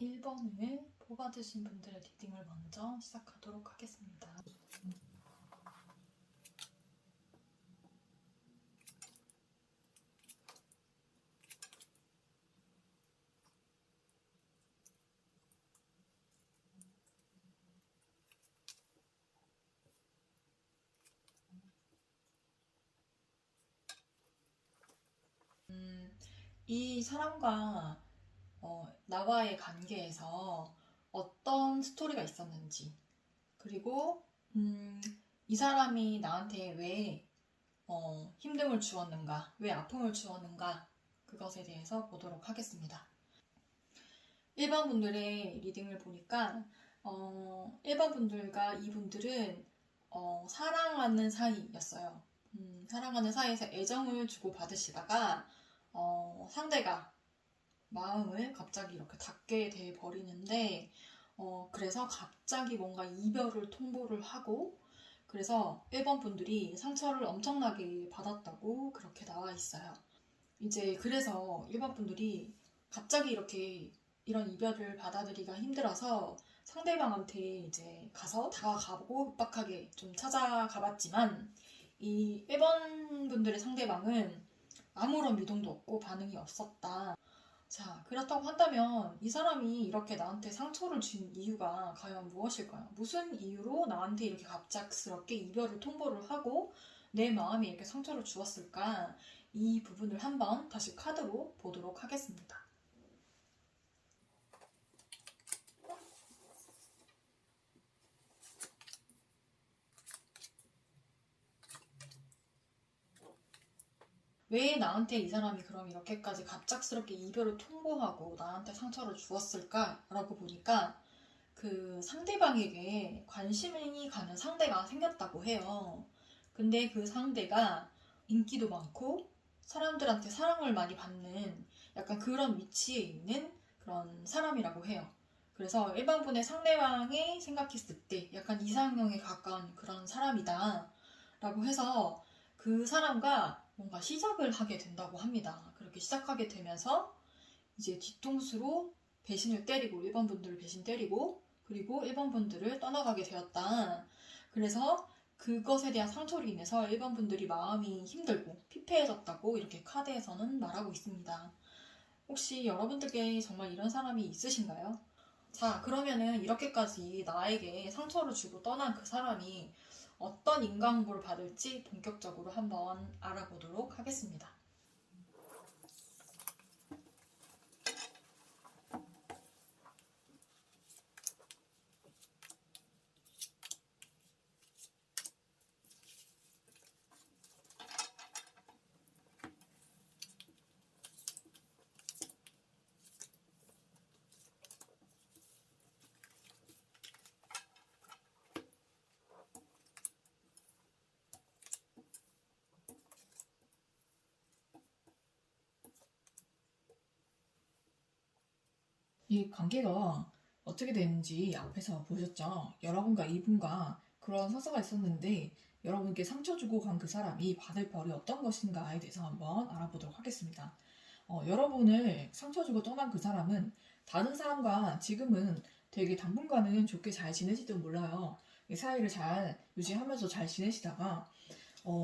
1번을 뽑아주신 분들의 리딩을 먼저 시작하도록 하겠습니다. 이 사람과 나와의 관계에서 어떤 스토리가 있었는지, 그리고 이 사람이 나한테 왜 힘듦을 주었는가, 왜 아픔을 주었는가, 그것에 대해서 보도록 하겠습니다. 1번 분들의 리딩을 보니까 1번 분들과 이분들은 사랑하는 사이였어요. 사랑하는 사이에서 애정을 주고받으시다가 상대가 마음을 갑자기 이렇게 닫게 돼 버리는데 그래서 갑자기 뭔가 이별을 통보를 하고, 그래서 1번 분들이 상처를 엄청나게 받았다고 그렇게 나와 있어요. 이제 그래서 1번 분들이 갑자기 이렇게 이런 이별을 받아들이기가 힘들어서 상대방한테 이제 가서 다가가보고 급박하게 좀 찾아가봤지만, 이 1번 분들의 상대방은 아무런 미동도 없고 반응이 없었다. 자, 그렇다고 한다면 이 사람이 이렇게 나한테 상처를 준 이유가 과연 무엇일까요? 무슨 이유로 나한테 이렇게 갑작스럽게 이별을 통보를 하고 내 마음에 이렇게 상처를 주었을까? 이 부분을 한번 다시 카드로 보도록 하겠습니다. 왜 나한테 이 사람이 그럼 이렇게까지 갑작스럽게 이별을 통보하고 나한테 상처를 주었을까? 라고 보니까 그 상대방에게 관심이 가는 상대가 생겼다고 해요. 근데 그 상대가 인기도 많고 사람들한테 사랑을 많이 받는 약간 그런 위치에 있는 그런 사람이라고 해요. 그래서 일반분의 상대방이 생각했을 때 약간 이상형에 가까운 그런 사람이다 라고 해서 그 사람과 뭔가 시작을 하게 된다고 합니다. 그렇게 시작하게 되면서 이제 뒤통수로 배신을 때리고 1번 분들을 배신 때리고 그리고 1번 분들을 떠나가게 되었다. 그래서 그것에 대한 상처로 인해서 1번 분들이 마음이 힘들고 피폐해졌다고 이렇게 카드에서는 말하고 있습니다. 혹시 여러분들께 정말 이런 사람이 있으신가요? 자, 그러면은 이렇게까지 나에게 상처를 주고 떠난 그 사람이 어떤 인과응보를 받을지 본격적으로 한번 알아보도록 하겠습니다. 이 관계가 어떻게 되는지 앞에서 보셨죠? 여러분과 이분과 그런 서사가 있었는데 여러분께 상처 주고 간 그 사람이 받을 벌이 어떤 것인가에 대해서 한번 알아보도록 하겠습니다. 여러분을 상처 주고 떠난 그 사람은 다른 사람과 지금은 되게 당분간은 좋게 잘 지내실지도 몰라요. 이 사이를 잘 유지하면서 잘 지내시다가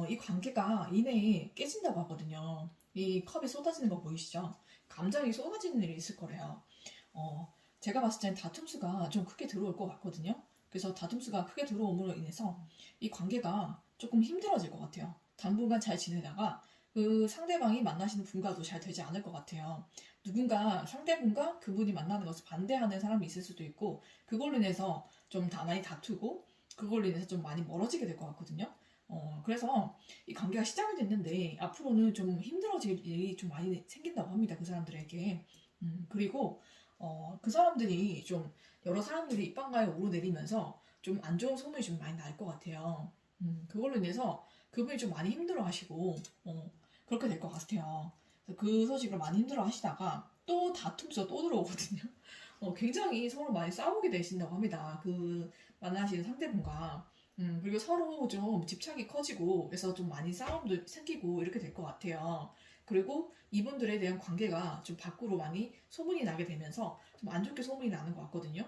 이 관계가 이내에 깨진다고 하거든요. 이 컵이 쏟아지는 거 보이시죠? 감정이 쏟아지는 일이 있을 거래요. 제가 봤을 땐 다툼수가 좀 크게 들어올 것 같거든요. 그래서 다툼수가 크게 들어옴으로 인해서 이 관계가 조금 힘들어질 것 같아요. 당분간 잘 지내다가 그 상대방이 만나시는 분과도 잘 되지 않을 것 같아요. 누군가 상대분과 그분이 만나는 것을 반대하는 사람이 있을 수도 있고, 그걸로 인해서 좀 많이 다투고 그걸로 인해서 좀 많이 멀어지게 될 것 같거든요. 그래서 이 관계가 시작이 됐는데 앞으로는 좀 힘들어질 일이 좀 많이 생긴다고 합니다. 그 사람들에게. 그리고 그 사람들이 좀 여러 사람들이 입방가에 오르내리면서 좀 안 좋은 소문이 좀 많이 날 것 같아요. 그걸로 인해서 그분이 좀 많이 힘들어 하시고, 그렇게 될 것 같아요. 그래서 그 소식을 많이 힘들어 하시다가 또 다툼서 또 들어오거든요. 굉장히 서로 많이 싸우게 되신다고 합니다. 그 만나시는 상대분과. 그리고 서로 좀 집착이 커지고, 그래서 좀 많이 싸움도 생기고 이렇게 될 것 같아요. 그리고 이분들에 대한 관계가 좀 밖으로 많이 소문이 나게 되면서 좀 안 좋게 소문이 나는 것 같거든요.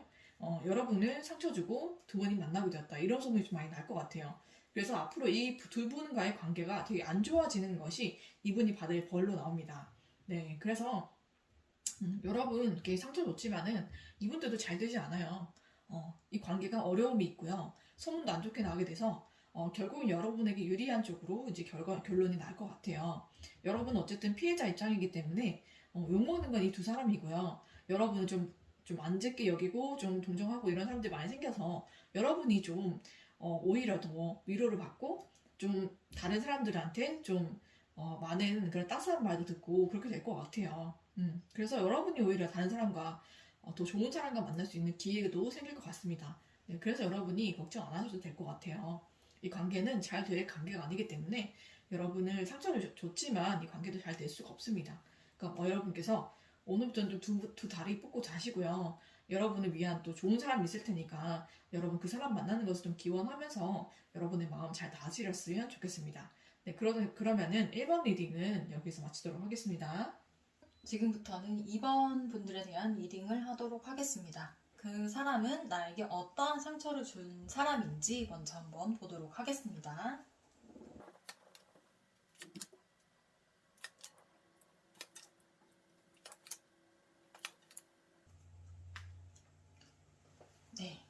여러분을 상처 주고 두 분이 만나게 되었다. 이런 소문이 좀 많이 날 것 같아요. 그래서 앞으로 이 두 분과의 관계가 되게 안 좋아지는 것이 이분이 받을 벌로 나옵니다. 네, 그래서 여러분 이렇게 상처 줬지만은 이분들도 잘 되지 않아요. 이 관계가 어려움이 있고요. 소문도 안 좋게 나게 돼서 결국은 여러분에게 유리한 쪽으로 이제 결론이 날 것 같아요. 여러분은 어쨌든 피해자 입장이기 때문에 욕먹는 건 이 두 사람이고요. 여러분은 좀 안 좋게 여기고 좀 동정하고 이런 사람들이 많이 생겨서 여러분이 좀 오히려 더 위로를 받고 좀 다른 사람들한테 좀 많은 그런 따스한 말도 듣고 그렇게 될 것 같아요. 그래서 여러분이 오히려 다른 사람과 더 좋은 사람과 만날 수 있는 기회도 생길 것 같습니다. 네, 그래서 여러분이 걱정 안 하셔도 될 것 같아요. 이 관계는 잘 될 관계가 아니기 때문에 여러분을 상처를 줬지만 이 관계도 잘 될 수가 없습니다. 그러니까 여러분께서 오늘부터는 좀 두 다리 뻗고 자시고요. 여러분을 위한 또 좋은 사람이 있을 테니까 여러분 그 사람 만나는 것을 좀 기원하면서 여러분의 마음 잘 다스렸으면 좋겠습니다. 네, 그러면은 1번 리딩은 여기서 마치도록 하겠습니다. 지금부터는 2번 분들에 대한 리딩을 하도록 하겠습니다. 그 사람은 나에게 어떠한 상처를 준 사람인지 먼저 한번 보도록 하겠습니다. 네.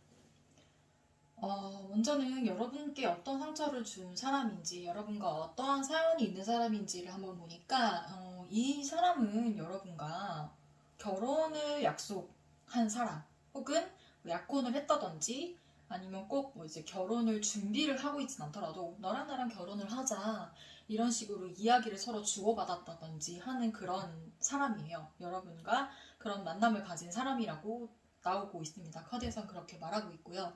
먼저는 여러분께 어떤 상처를 준 사람인지, 여러분과 어떠한 사연이 있는 사람인지를 한번 보니까, 이 사람은 여러분과 결혼을 약속한 사람, 혹은 뭐 약혼을 했다든지, 아니면 꼭 뭐 이제 결혼을 준비를 하고 있진 않더라도, 너랑 나랑 결혼을 하자, 이런 식으로 이야기를 서로 주고받았다든지 하는 그런 사람이에요. 여러분과 그런 만남을 가진 사람이라고 나오고 있습니다. 카드에선 그렇게 말하고 있고요.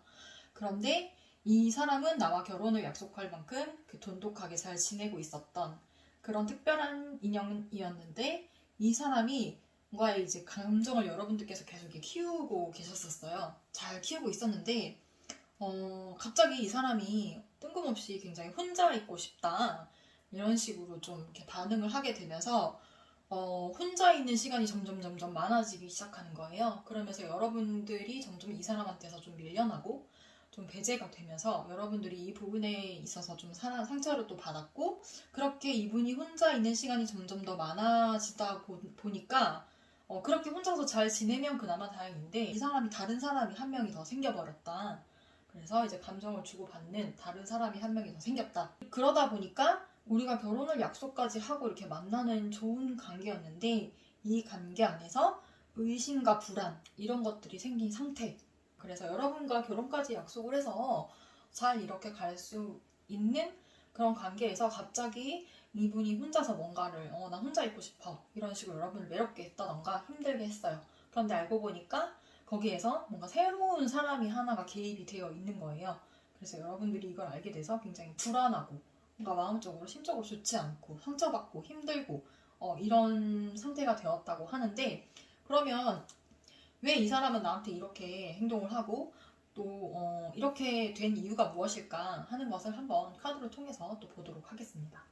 그런데 이 사람은 나와 결혼을 약속할 만큼 그 돈독하게 잘 지내고 있었던 그런 특별한 인연이었는데, 이 사람이 뭔가 이제 감정을 여러분들께서 계속 이렇게 키우고 계셨었어요. 잘 키우고 있었는데 갑자기 이 사람이 뜬금없이 굉장히 혼자 있고 싶다, 이런 식으로 좀 이렇게 반응을 하게 되면서 혼자 있는 시간이 점점 많아지기 시작하는 거예요. 그러면서 여러분들이 점점 이 사람한테서 좀 밀려나고 좀 배제가 되면서 여러분들이 이 부분에 있어서 좀 상처를 또 받았고, 그렇게 이분이 혼자 있는 시간이 점점 더 많아지다 보니까 그렇게 혼자서 잘 지내면 그나마 다행인데, 이 사람이 다른 사람이 한 명이 더 생겨버렸다. 그래서 이제 감정을 주고받는 다른 사람이 한 명이 더 생겼다. 그러다 보니까 우리가 결혼을 약속까지 하고 이렇게 만나는 좋은 관계였는데, 이 관계 안에서 의심과 불안, 이런 것들이 생긴 상태. 그래서 여러분과 결혼까지 약속을 해서 잘 이렇게 갈 수 있는 그런 관계에서 갑자기 이분이 혼자서 뭔가를 나 혼자 있고 싶어, 이런 식으로 여러분을 외롭게 했다던가 힘들게 했어요. 그런데 알고 보니까 거기에서 뭔가 새로운 사람이 하나가 개입이 되어 있는 거예요. 그래서 여러분들이 이걸 알게 돼서 굉장히 불안하고 뭔가 마음적으로 심적으로 좋지 않고 상처받고 힘들고 이런 상태가 되었다고 하는데, 그러면 왜 이 사람은 나한테 이렇게 행동을 하고 또 이렇게 된 이유가 무엇일까 하는 것을 한번 카드를 통해서 또 보도록 하겠습니다.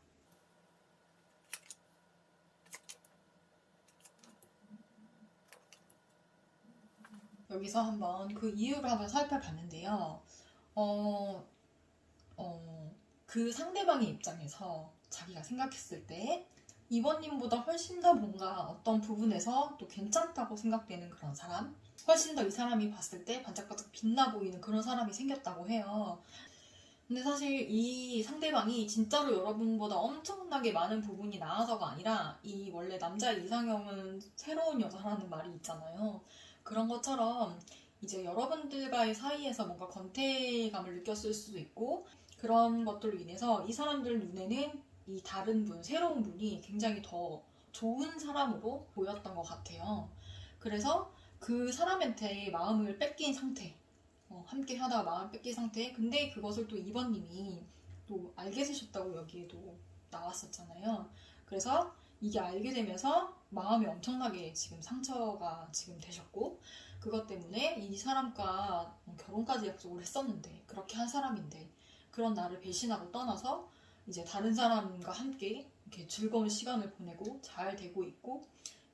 여기서 한번 그 이유를 한번 살펴봤는데요. 어, 그 상대방의 입장에서 자기가 생각했을 때 이번님보다 훨씬 더 뭔가 어떤 부분에서 또 괜찮다고 생각되는 그런 사람, 훨씬 더 이 사람이 봤을 때 반짝반짝 빛나 보이는 그런 사람이 생겼다고 해요. 근데 사실 이 상대방이 진짜로 여러분보다 엄청나게 많은 부분이 나아서가 아니라, 이 원래 남자의 이상형은 새로운 여자라는 말이 있잖아요. 그런 것처럼 이제 여러분들과의 사이에서 뭔가 권태감을 느꼈을 수도 있고, 그런 것들로 인해서 이 사람들 눈에는 이 다른 분, 새로운 분이 굉장히 더 좋은 사람으로 보였던 것 같아요. 그래서 그 사람한테 마음을 뺏긴 상태, 함께 하다가 마음을 뺏긴 상태. 근데 그것을 또 2번님이 또 알게 되셨다고 여기에도 나왔었잖아요. 그래서 이게 알게 되면서 마음이 엄청나게 지금 상처가 지금 되셨고, 그것 때문에 이 사람과 결혼까지 약속을 했었는데, 그렇게 한 사람인데 그런 나를 배신하고 떠나서 이제 다른 사람과 함께 이렇게 즐거운 시간을 보내고 잘 되고 있고,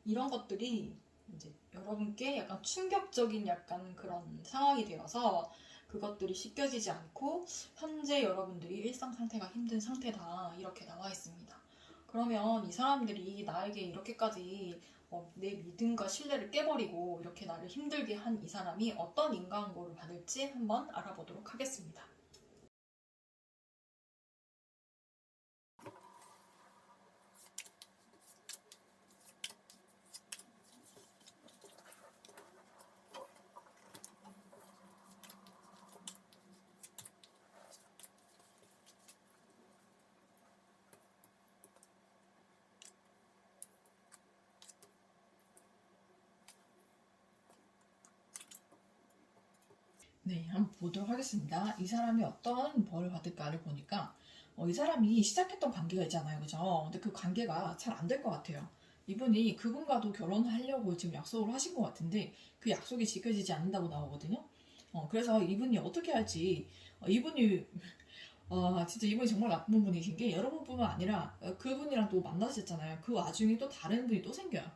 이런 것들이 이제 여러분께 약간 충격적인 약간 그런 상황이 되어서 그것들이 씻겨지지 않고 현재 여러분들이 일상 상태가 힘든 상태다, 이렇게 나와 있습니다. 그러면 이 사람들이 나에게 이렇게까지 내 믿음과 신뢰를 깨버리고 이렇게 나를 힘들게 한 이 사람이 어떤 인과응보를 받을지 한번 알아보도록 하겠습니다. 네, 한번 보도록 하겠습니다. 이 사람이 어떤 벌을 받을까를 보니까 이 사람이 시작했던 관계가 있잖아요, 그죠? 근데 그 관계가 잘 안 될 것 같아요. 이분이 그분과도 결혼하려고 지금 약속을 하신 것 같은데 그 약속이 지켜지지 않는다고 나오거든요. 그래서 이분이 어떻게 할지 이분이 진짜 이분이 정말 나쁜 분이신 게 여러분뿐만 아니라 그분이랑 또 만나셨잖아요. 그 와중에 또 다른 분이 또 생겨요.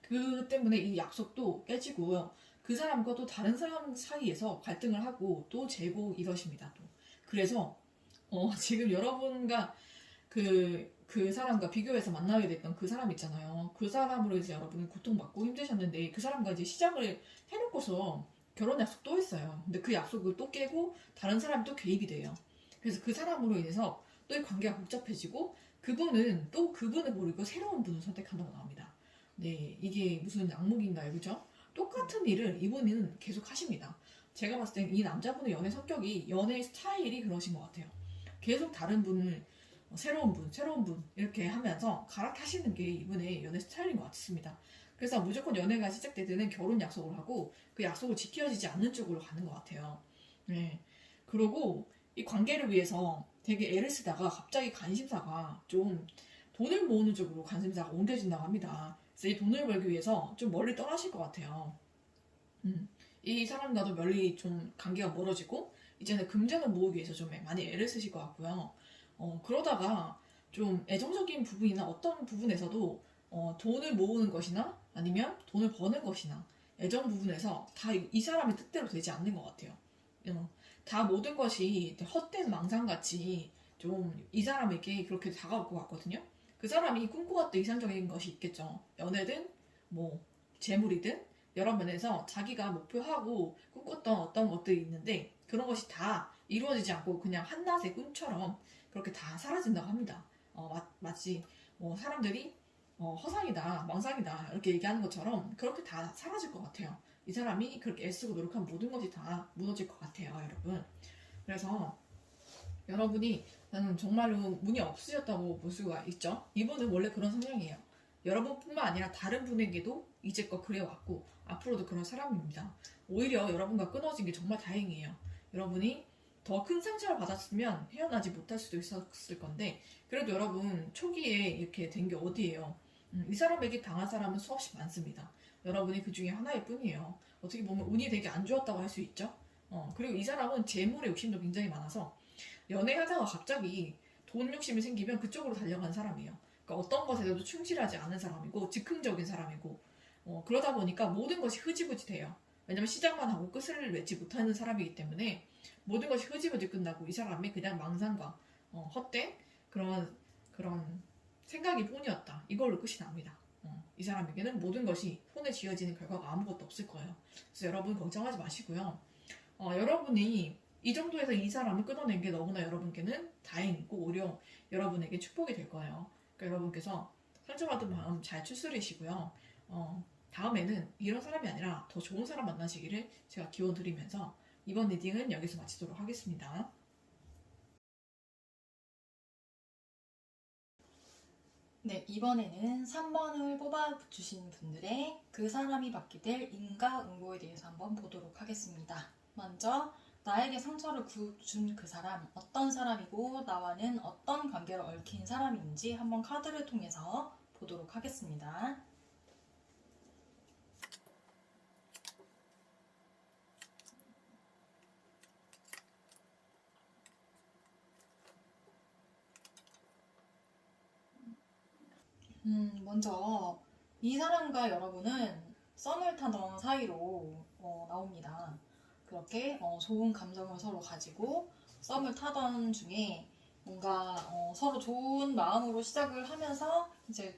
그 때문에 이 약속도 깨지고요. 그 사람과 또 다른 사람 사이에서 갈등을 하고 또 재고 이러십니다. 또. 그래서 지금 여러분과 그 사람과 비교해서 만나게 됐던 그 사람 있잖아요. 그 사람으로 이제 여러분이 고통받고 힘드셨는데 그 사람과 이제 시작을 해놓고서 결혼 약속 또 했어요. 근데 그 약속을 또 깨고 다른 사람이 또 개입이 돼요. 그래서 그 사람으로 인해서 또 이 관계가 복잡해지고 그분은 또 그분을 모르고 새로운 분을 선택한다고 나옵니다. 네, 이게 무슨 악몽인가요, 그죠? 똑같은 일을 이분은 계속 하십니다. 제가 봤을 땐 이 남자분의 연애 성격이, 연애 스타일이 그러신 것 같아요. 계속 다른 분을, 새로운 분, 이렇게 하면서 갈아타시는 게 이분의 연애 스타일인 것 같습니다. 그래서 무조건 연애가 시작될 때는 결혼 약속을 하고 그 약속을 지켜지지 않는 쪽으로 가는 것 같아요. 네. 그리고 이 관계를 위해서 되게 애를 쓰다가 갑자기 관심사가 좀 돈을 모으는 쪽으로 관심사가 옮겨진다고 합니다. 그래서 이 돈을 벌기 위해서 좀 멀리 떠나실 것 같아요. 이 사람과도 멀리 좀 관계가 멀어지고 이제는 금전을 모으기 위해서 좀 많이 애를 쓰실 것 같고요. 그러다가 좀 애정적인 부분이나 어떤 부분에서도 돈을 모으는 것이나 아니면 돈을 버는 것이나 애정 부분에서 다 이 사람의 뜻대로 되지 않는 것 같아요. 다 모든 것이 헛된 망상같이 좀 이 사람에게 그렇게 다가올 것 같거든요. 그 사람이 꿈꿔왔던 이상적인 것이 있겠죠. 연애든 뭐 재물이든 여러 면에서 자기가 목표하고 꿈꿨던 어떤 것들이 있는데 그런 것이 다 이루어지지 않고 그냥 한낮의 꿈처럼 그렇게 다 사라진다고 합니다. 마치 뭐 사람들이 허상이다, 망상이다 이렇게 얘기하는 것처럼 그렇게 다 사라질 것 같아요. 이 사람이 그렇게 애쓰고 노력한 모든 것이 다 무너질 것 같아요, 여러분. 그래서 여러분이 정말로 운이 없으셨다고 볼 수가 있죠. 이분은 원래 그런 성향이에요. 여러분뿐만 아니라 다른 분에게도 이제껏 그래왔고 앞으로도 그런 사람입니다. 오히려 여러분과 끊어진 게 정말 다행이에요. 여러분이 더 큰 상처를 받았으면 헤어나지 못할 수도 있었을 건데 그래도 여러분 초기에 이렇게 된 게 어디예요. 이 사람에게 당한 사람은 수없이 많습니다. 여러분이 그 중에 하나일 뿐이에요. 어떻게 보면 운이 되게 안 좋았다고 할 수 있죠. 그리고 이 사람은 재물의 욕심도 굉장히 많아서 연애하다가 갑자기 돈 욕심이 생기면 그쪽으로 달려간 사람이에요. 그러니까 어떤 것에도 충실하지 않은 사람이고 즉흥적인 사람이고 그러다 보니까 모든 것이 흐지부지 돼요. 왜냐면 시작만 하고 끝을 맺지 못하는 사람이기 때문에 모든 것이 흐지부지 끝나고 이 사람이 그냥 망상과 헛된 그런 생각이 뿐이었다. 이걸로 끝이 납니다. 이 사람에게는 모든 것이 손에 쥐어지는 결과가 아무것도 없을 거예요. 그래서 여러분 걱정하지 마시고요. 여러분이 이 정도에서 이 사람을 끊어낸 게 너무나 여러분께는 다행이고 오히려 여러분에게 축복이 될 거예요. 그러니까 여러분께서 상처받은 마음 잘 추스리시고요. 다음에는 이런 사람이 아니라 더 좋은 사람 만나시기를 제가 기원 드리면서 이번 리딩은 여기서 마치도록 하겠습니다. 네, 이번에는 3번을 뽑아주신 분들의 그 사람이 받게 될 인과응보에 대해서 한번 보도록 하겠습니다. 먼저 나에게 상처를 준 그 사람, 어떤 사람이고 나와는 어떤 관계를 얽힌 사람인지 한번 카드를 통해서 보도록 하겠습니다. 먼저 이 사람과 여러분은 썸을 타던 사이로 나옵니다. 그렇게 좋은 감정을 서로 가지고 썸을 타던 중에 뭔가 서로 좋은 마음으로 시작을 하면서 이제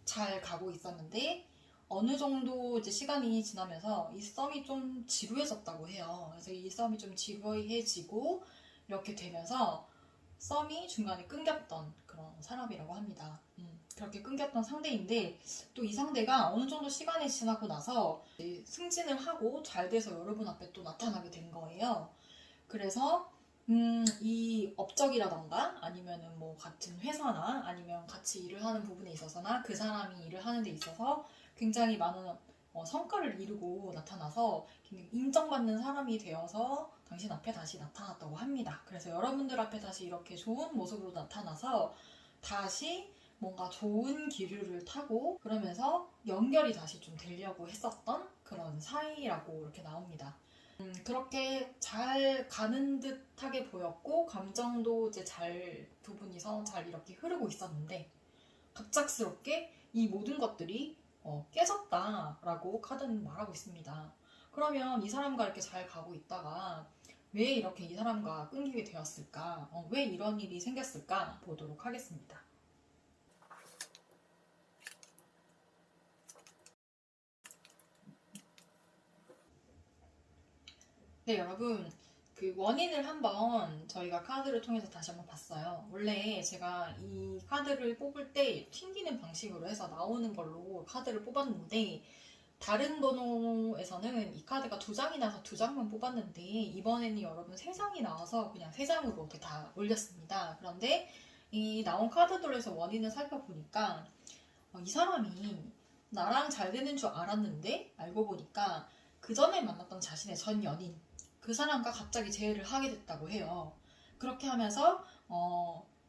잘 가고 있었는데 어느 정도 이제 시간이 지나면서 이 썸이 좀 지루해졌다고 해요. 그래서 이 썸이 좀 지루해지고 이렇게 되면서 썸이 중간에 끊겼던 그런 사람이라고 합니다. 그렇게 끊겼던 상대인데 또 이 상대가 어느 정도 시간이 지나고 나서 이제 승진을 하고 잘 돼서 여러분 앞에 또 나타나게 된 거예요. 그래서 이 업적이라던가 아니면은 뭐 같은 회사나 아니면 같이 일을 하는 부분에 있어서나 그 사람이 일을 하는 데 있어서 굉장히 많은 성과를 이루고 나타나서 굉장히 인정받는 사람이 되어서 당신 앞에 다시 나타났다고 합니다. 그래서 여러분들 앞에 다시 이렇게 좋은 모습으로 나타나서 다시 뭔가 좋은 기류를 타고 그러면서 연결이 다시 좀 되려고 했었던 그런 사이라고 이렇게 나옵니다. 그렇게 잘 가는 듯하게 보였고 감정도 이제 잘 두 분이서 잘 이렇게 흐르고 있었는데 갑작스럽게 이 모든 것들이 깨졌다라고 카드는 말하고 있습니다. 그러면 이 사람과 이렇게 잘 가고 있다가 왜 이렇게 이 사람과 끊기게 되었을까? 왜 이런 일이 생겼을까? 보도록 하겠습니다. 네, 여러분. 그 원인을 한번 저희가 카드를 통해서 다시 한번 봤어요. 원래 제가 이 카드를 뽑을 때 튕기는 방식으로 해서 나오는 걸로 카드를 뽑았는데 다른 번호에서는 이 카드가 두 장이 나서 두 장만 뽑았는데 이번에는 여러분 세 장이 나와서 그냥 세 장으로 이렇게 다 올렸습니다. 그런데 이 나온 카드들에서 원인을 살펴보니까 이 사람이 나랑 잘 되는 줄 알았는데 알고 보니까 그 전에 만났던 자신의 전 연인 그 사람과 갑자기 재회를 하게 됐다고 해요. 그렇게 하면서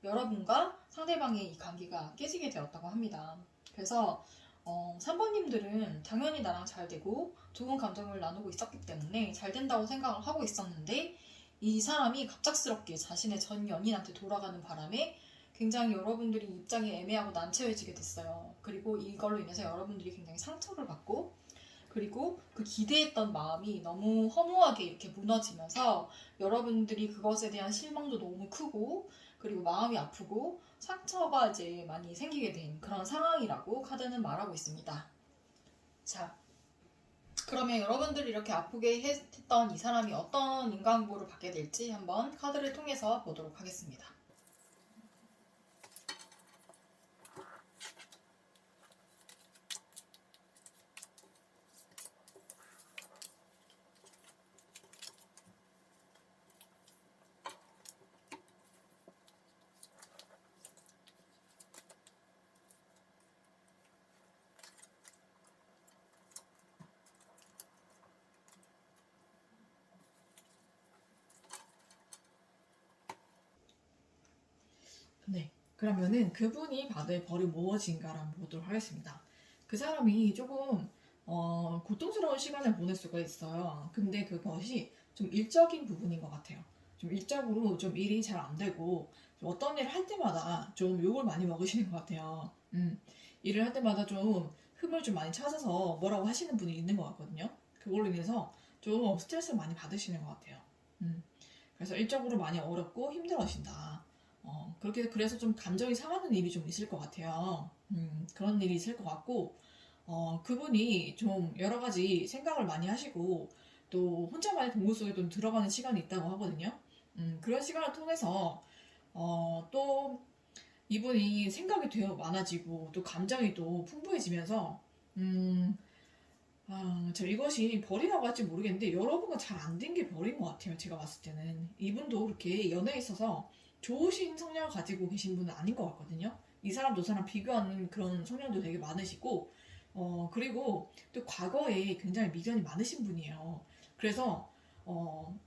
여러분과 상대방의 이 관계가 깨지게 되었다고 합니다. 그래서 3번님들은 당연히 나랑 잘 되고 좋은 감정을 나누고 있었기 때문에 잘 된다고 생각을 하고 있었는데 이 사람이 갑작스럽게 자신의 전 연인한테 돌아가는 바람에 굉장히 여러분들이 입장이 애매하고 난처해지게 됐어요. 그리고 이걸로 인해서 여러분들이 굉장히 상처를 받고 그리고 그 기대했던 마음이 너무 허무하게 이렇게 무너지면서 여러분들이 그것에 대한 실망도 너무 크고 그리고 마음이 아프고 상처가 이제 많이 생기게 된 그런 상황이라고 카드는 말하고 있습니다. 자, 그러면 여러분들이 이렇게 아프게 했던 이 사람이 어떤 인과응보를 받게 될지 한번 카드를 통해서 보도록 하겠습니다. 네. 그러면은 그분이 받을 벌이 무엇인가를 한번 보도록 하겠습니다. 그 사람이 조금 고통스러운 시간을 보낼 수가 있어요. 근데 그것이 좀 일적인 부분인 것 같아요. 좀 일적으로 좀 일이 잘 안 되고 좀 어떤 일을 할 때마다 좀 욕을 많이 먹으시는 것 같아요. 일을 할 때마다 좀 흠을 좀 많이 찾아서 뭐라고 하시는 분이 있는 것 같거든요. 그걸로 인해서 좀 스트레스를 많이 받으시는 것 같아요. 그래서 일적으로 많이 어렵고 힘들어하신다. 그래서 좀 감정이 상하는 일이 좀 있을 것 같아요. 그런 일이 있을 것 같고, 그분이 좀 여러 가지 생각을 많이 하시고, 또 혼자만의 동굴 속에 좀 들어가는 시간이 있다고 하거든요. 그런 시간을 통해서, 또 이분이 생각이 되어 많아지고, 또 감정이 또 풍부해지면서, 참 이것이 벌이라고 할지 모르겠는데, 여러분과 잘 안 된 게 벌인 것 같아요. 제가 봤을 때는. 이분도 그렇게 연애에 있어서 좋으신 성향을 가지고 계신 분은 아닌 것 같거든요. 이 사람 저 사람 비교하는 그런 성향도 되게 많으시고, 그리고 또 과거에 굉장히 미련이 많으신 분이에요. 그래서,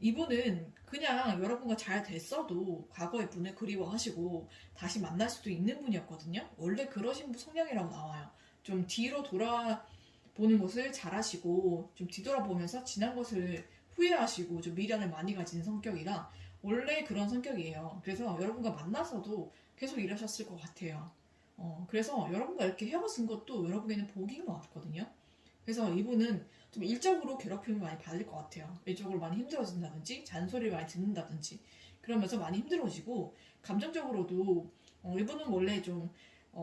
이분은 그냥 여러분과 잘 됐어도 과거의 분을 그리워하시고 다시 만날 수도 있는 분이었거든요. 원래 그러신 성향이라고 나와요. 좀 뒤로 돌아보는 것을 잘하시고, 좀 뒤돌아보면서 지난 것을 후회하시고, 좀 미련을 많이 가진 성격이라, 원래 그런 성격이에요. 그래서 여러분과 만나서도 계속 이러셨을 것 같아요. 그래서 여러분과 이렇게 헤어진 것도 여러분에게는 복인 것 같거든요. 그래서 이분은 좀 일적으로 괴롭힘을 많이 받을 것 같아요. 일적으로 많이 힘들어진다든지 잔소리를 많이 듣는다든지 그러면서 많이 힘들어지고 감정적으로도 이분은 원래 좀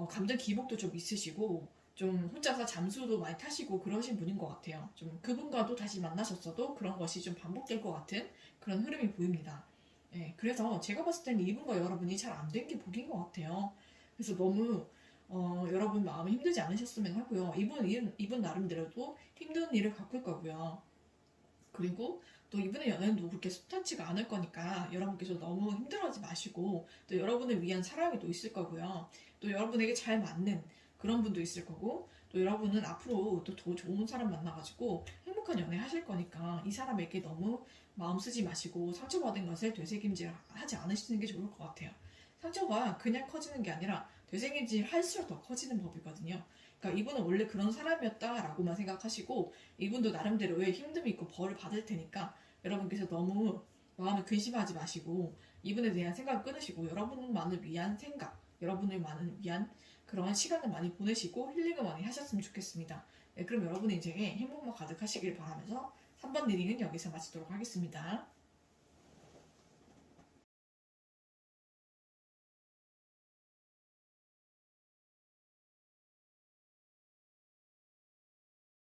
감정 기복도 좀 있으시고 좀 혼자서 잠수도 많이 타시고 그러신 분인 것 같아요. 좀 그분과도 다시 만나셨어도 그런 것이 좀 반복될 것 같은 그런 흐름이 보입니다. 예, 그래서 제가 봤을 때는 이분과 여러분이 잘 안 된 게 복인 것 같아요. 그래서 너무 여러분 마음이 힘들지 않으셨으면 하고요. 이분 나름대로도 힘든 일을 겪을 거고요. 그리고 또 이분의 연애도 그렇게 순탄치가 않을 거니까 여러분께서 너무 힘들어하지 마시고 또 여러분을 위한 사랑이 또 있을 거고요. 또 여러분에게 잘 맞는 그런 분도 있을 거고 또 여러분은 앞으로 또 더 좋은 사람 만나가지고 행복한 연애 하실 거니까 이 사람에게 너무 마음 쓰지 마시고 상처받은 것을 되새김질 하지 않으시는 게 좋을 것 같아요. 상처가 그냥 커지는 게 아니라 되새김질 할수록 더 커지는 법이거든요. 그러니까 이분은 원래 그런 사람이었다라고만 생각하시고 이분도 나름대로의 힘듦이 있고 벌을 받을 테니까 여러분께서 너무 마음을 근심하지 마시고 이분에 대한 생각을 끊으시고 여러분만을 위한 생각, 여러분을 위한 그런 시간을 많이 보내시고 힐링을 많이 하셨으면 좋겠습니다. 네, 그럼 여러분의 인생에 행복만 가득하시길 바라면서 3번 리딩은 여기서 마치도록 하겠습니다.